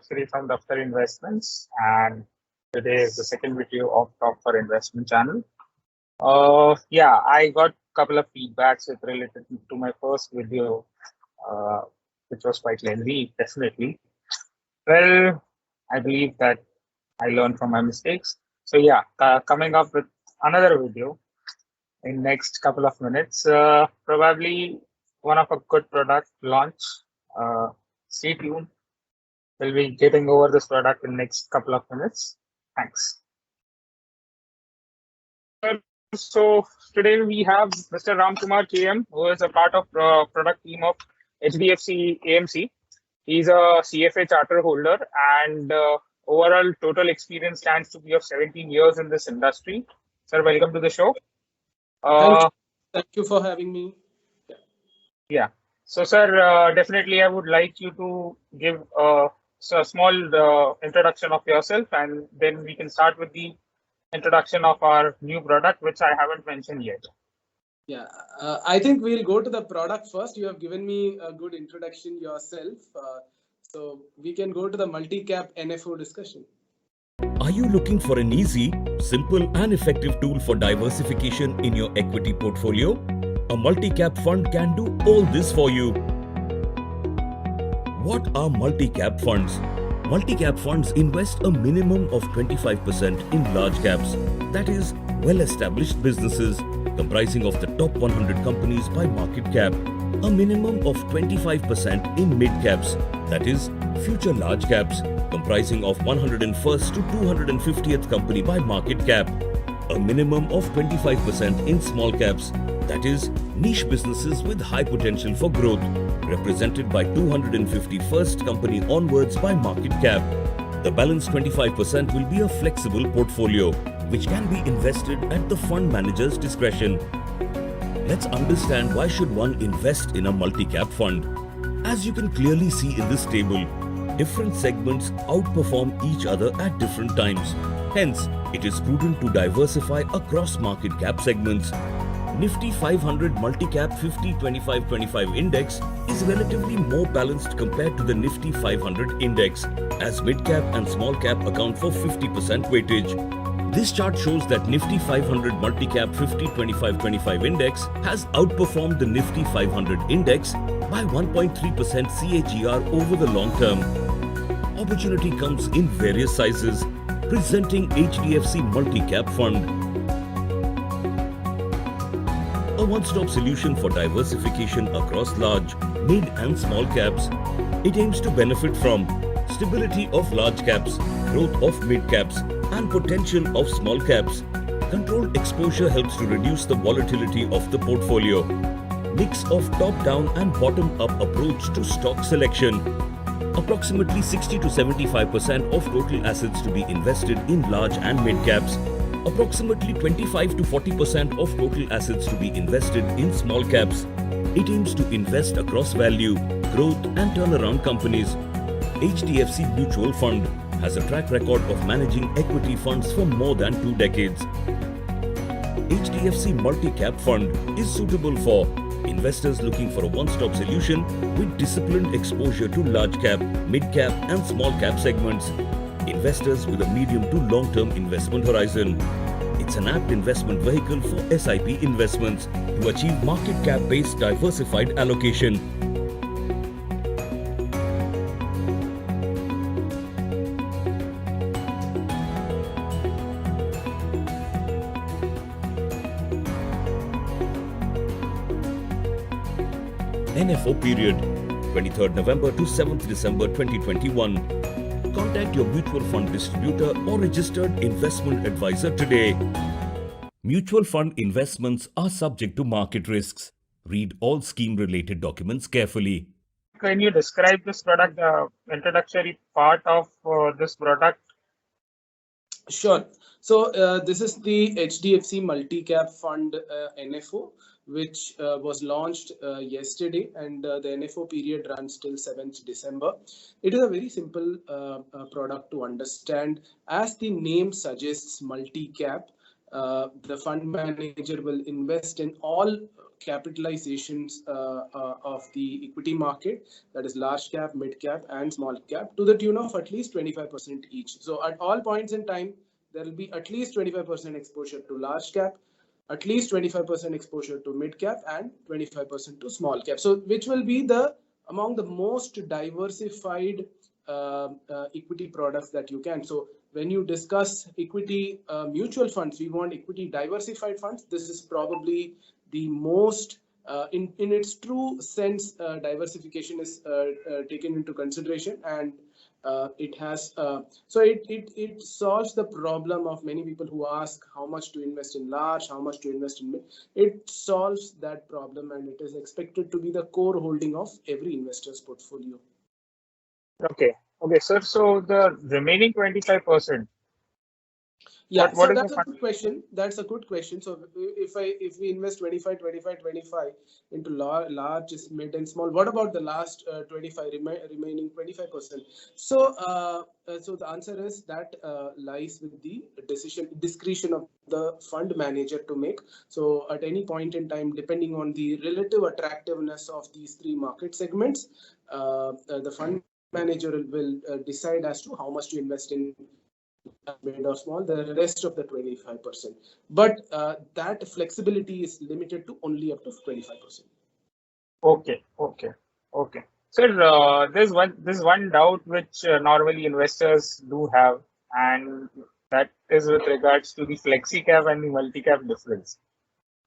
Sri from Daftar Investments, and today is the second video of Top for Investment channel. Yeah, I got a couple of feedbacks with related to my first video, uh, which was quite lengthy, definitely. Well, I believe that I learned from my mistakes. So yeah, coming up with another video in next couple of minutes. Probably one of a good product launch. Uh, Stay tuned. We'll be getting over this product in next couple of minutes. Thanks. So today we have Mr. Ramkumar KM, who is a part of product team of HDFC AMC. He's a CFA charter holder and overall total experience stands to be of 17 years in this industry. Sir, welcome to the show. Thank you for having me. Yeah. So, sir, definitely I would like you to give a small introduction of yourself, and then we can start with the introduction of our new product, which I haven't mentioned yet. Yeah, I think we'll go to the product first. You have given me a good introduction yourself. So we can go to the multi-cap NFO discussion. Are you looking for an easy, simple and effective tool for diversification in your equity portfolio? A multi-cap fund can do all this for you. What are multi-cap funds? Multi-cap funds invest a minimum of 25% in large caps, that is, well-established businesses comprising of the top 100 companies by market cap, a minimum of 25% in mid-caps, that is, future large caps comprising of 101st to 250th company by market cap, a minimum of 25% in small caps, that is, niche businesses with high potential for growth, represented by 251st company onwards by market cap. The balance 25% will be a flexible portfolio, which can be invested at the fund manager's discretion. Let's understand why should one invest in a multi-cap fund. As you can clearly see in this table, different segments outperform each other at different times. Hence, it is prudent to diversify across market cap segments. Nifty 500 Multi-Cap 50-25-25 Index is relatively more balanced compared to the Nifty 500 Index, as mid-cap and small-cap account for 50% weightage. This chart shows that Nifty 500 Multi-Cap 50-25-25 Index has outperformed the Nifty 500 Index by 1.3% CAGR over the long term. Opportunity comes in various sizes, presenting HDFC Multi-Cap Fund. A one-stop solution for diversification across large, mid and small caps. It aims to benefit from stability of large caps, growth of mid caps and potential of small caps. Controlled exposure helps to reduce the volatility of the portfolio. Mix of top-down and bottom-up approach to stock selection. Approximately 60 to 75% of total assets to be invested in large and mid caps. Approximately 25 to 40% of total assets to be invested in small caps. It aims to invest across value, growth and turnaround companies. HDFC Mutual Fund has a track record of managing equity funds for more than 2 decades. HDFC Multi-Cap Fund is suitable for investors looking for a one-stop solution with disciplined exposure to large cap, mid-cap and small cap segments. Investors with a medium to long-term investment horizon. It's an apt investment vehicle for SIP investments to achieve market cap-based diversified allocation. NFO period 23rd November to 7th December 2021. Contact your mutual fund distributor or registered investment advisor today. Mutual fund investments are subject to market risks. Read all scheme-related documents carefully. Can you describe this product, the introductory part of this product? Sure. So this is the HDFC Multi-Cap Fund NFO, which was launched yesterday, and the NFO period runs till 7th December. It is a very simple product to understand. As the name suggests, multi-cap, the fund manager will invest in all capitalizations of the equity market, that is large cap, mid cap, and small cap, to the tune of at least 25% each. So at all points in time, there will be at least 25% exposure to large cap, at least 25% exposure to mid cap, and 25% to small cap. So which will be the among the most diversified equity products that you can. So when you discuss equity mutual funds, we want equity diversified funds. This is probably the most in its true sense, diversification is taken into consideration, and it has so it solves the problem of many people who ask how much to invest in large, how much to invest in mid. It solves that problem, and it is expected to be the core holding of every investor's portfolio. Okay, sir. So the remaining 25%. Yeah, what so is that's the a fund? good question. That's a good question. So if we invest 25 into large, mid, and small, what about the last 25 remaining 25%? So so the answer is that lies with the discretion of the fund manager to make. So at any point in time, depending on the relative attractiveness of these three market segments, the fund manager will decide as to how much to invest in mid or small, the rest of the 25%. But that flexibility is limited to only up to 25%. Okay. Sir, there's one doubt which normally investors do have, and that is with regards to the flexi cap and the multi cap difference.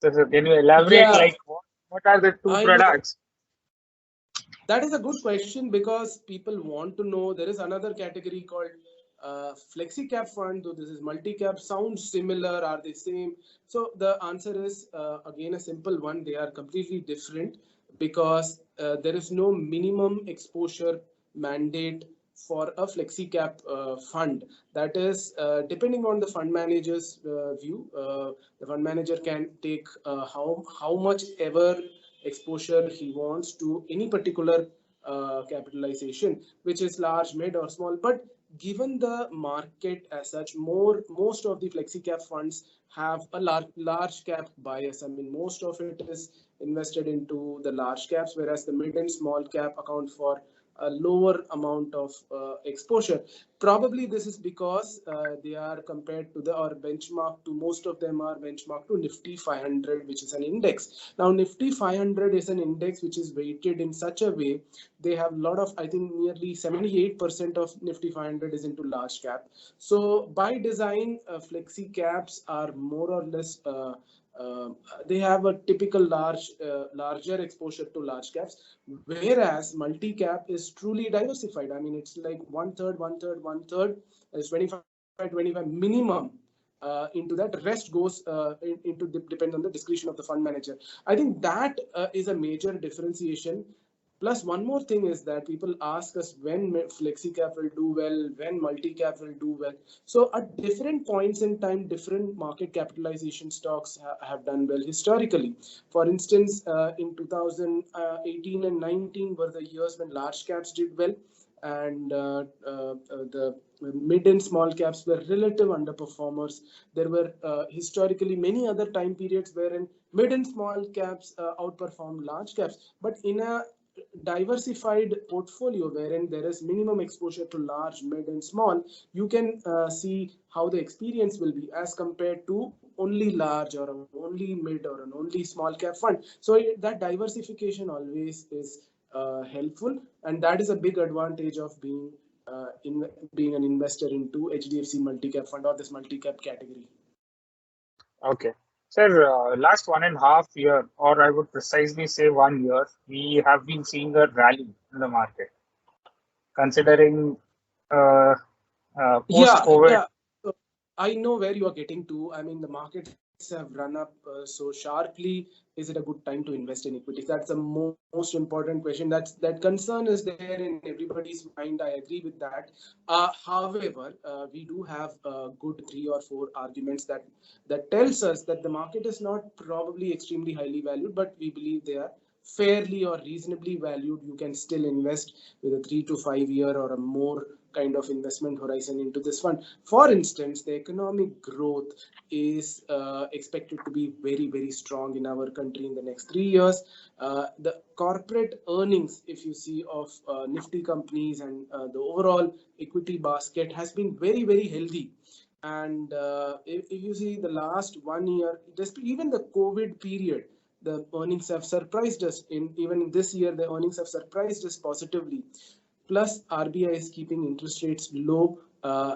So can you elaborate, Yeah, like what are the two I know. products? That is a good question because people want to know. There is another category called flexi cap fund. Though this is multi cap, sounds similar. Are they same? So the answer is again a simple one. They are completely different because there is no minimum exposure mandate for a flexi cap fund. That is depending on the fund manager's view. The fund manager can take how much ever exposure he wants to any particular capitalization, which is large, mid, or small. But given the market as such, most of the flexi cap funds have a large cap bias. I mean, most of it is invested into the large caps, whereas the mid and small cap account for a lower amount of exposure. Probably this is because they are compared to the or benchmark to, most of them are benchmarked to Nifty 500, which is an index. Now Nifty 500 is an index which is weighted in such a way, they have a lot of, I think nearly 78% of Nifty 500 is into large cap. So by design, flexi caps are more or less they have a typical larger exposure to large caps, whereas multi cap is truly diversified. I mean, it's like one third is 25 minimum into that. Rest goes into depends on the discretion of the fund manager. I think that is a major differentiation. Plus, one more thing is that people ask us when flexi cap will do well, when multi cap will do well. So at different points in time, different market capitalization stocks have done well historically. For instance, in 2018 and 19 were the years when large caps did well, and the mid and small caps were relative underperformers. There were historically many other time periods wherein mid and small caps outperformed large caps. But in a diversified portfolio wherein there is minimum exposure to large, mid, and small, you can see how the experience will be as compared to only large or only mid or an only small cap fund. So that diversification always is helpful, and that is a big advantage of being being an investor into HDFC multi-cap fund or this multi-cap category. Okay. Sir, last 1.5 year, or I would precisely say 1 year, we have been seeing a rally in the market. Considering post-COVID. Yeah. So I know where you are getting to. I mean, the markets have run up so sharply. Is it a good time to invest in equities? That's the most important question. That concern is there in everybody's mind. I agree with that. However, we do have good 3 or 4 arguments that tells us that the market is not probably extremely highly valued, but we believe they are fairly or reasonably valued, you can still invest with a 3 to 5 year or a more kind of investment horizon into this fund. For instance, the economic growth is expected to be very, very strong in our country in the next 3 years. The corporate earnings, if you see, of Nifty companies and the overall equity basket has been very, very healthy. And if you see the last 1 year, just even the COVID period, the earnings have surprised us. Even this year, the earnings have surprised us positively. Plus, RBI is keeping interest rates low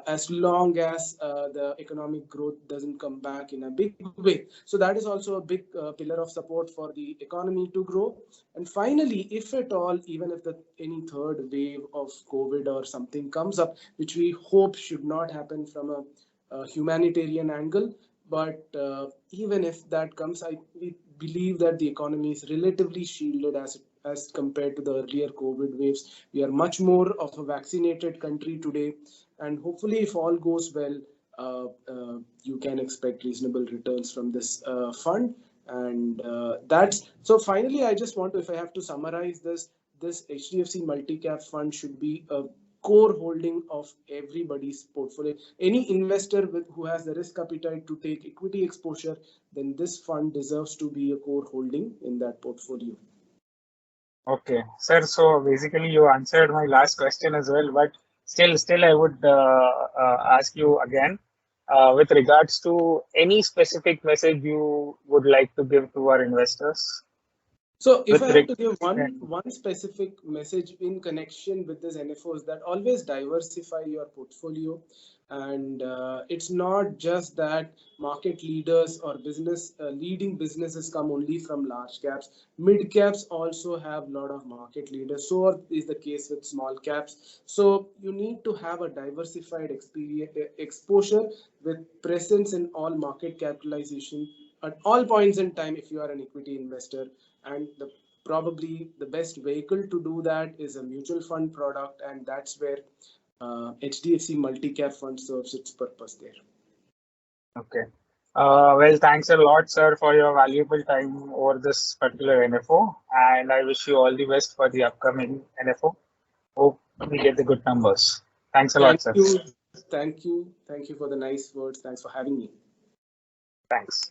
as long as the economic growth doesn't come back in a big way. So that is also a big pillar of support for the economy to grow. And finally, if at all, even if any third wave of COVID or something comes up, which we hope should not happen from a humanitarian angle, but even if that comes, we believe that the economy is relatively shielded as compared to the earlier COVID waves. We are much more of a vaccinated country today, and hopefully, if all goes well, you can expect reasonable returns from this fund. And that's so. Finally, I just want to, if I have to summarize this HDFC Multi-Cap Fund should be a core holding of everybody's portfolio. Any investor who has the risk appetite to take equity exposure, then this fund deserves to be a core holding in that portfolio. Okay, sir. So basically, you answered my last question as well, but still, I would ask you again with regards to any specific message you would like to give to our investors. So if I have to give one specific message in connection with this NFO is that always diversify your portfolio. And it's not just that market leaders or leading businesses come only from large caps. Mid caps also have a lot of market leaders. So is the case with small caps. So you need to have a diversified exposure with presence in all market capitalization at all points in time if you are an equity investor. And probably the best vehicle to do that is a mutual fund product, and that's where HDFC Multi-Cap Fund serves its purpose there. Okay. Well, thanks a lot, sir, for your valuable time over this particular NFO, and I wish you all the best for the upcoming NFO. Hope we get the good numbers. Thanks a lot, sir. Thank you for the nice words. Thanks for having me. Thanks.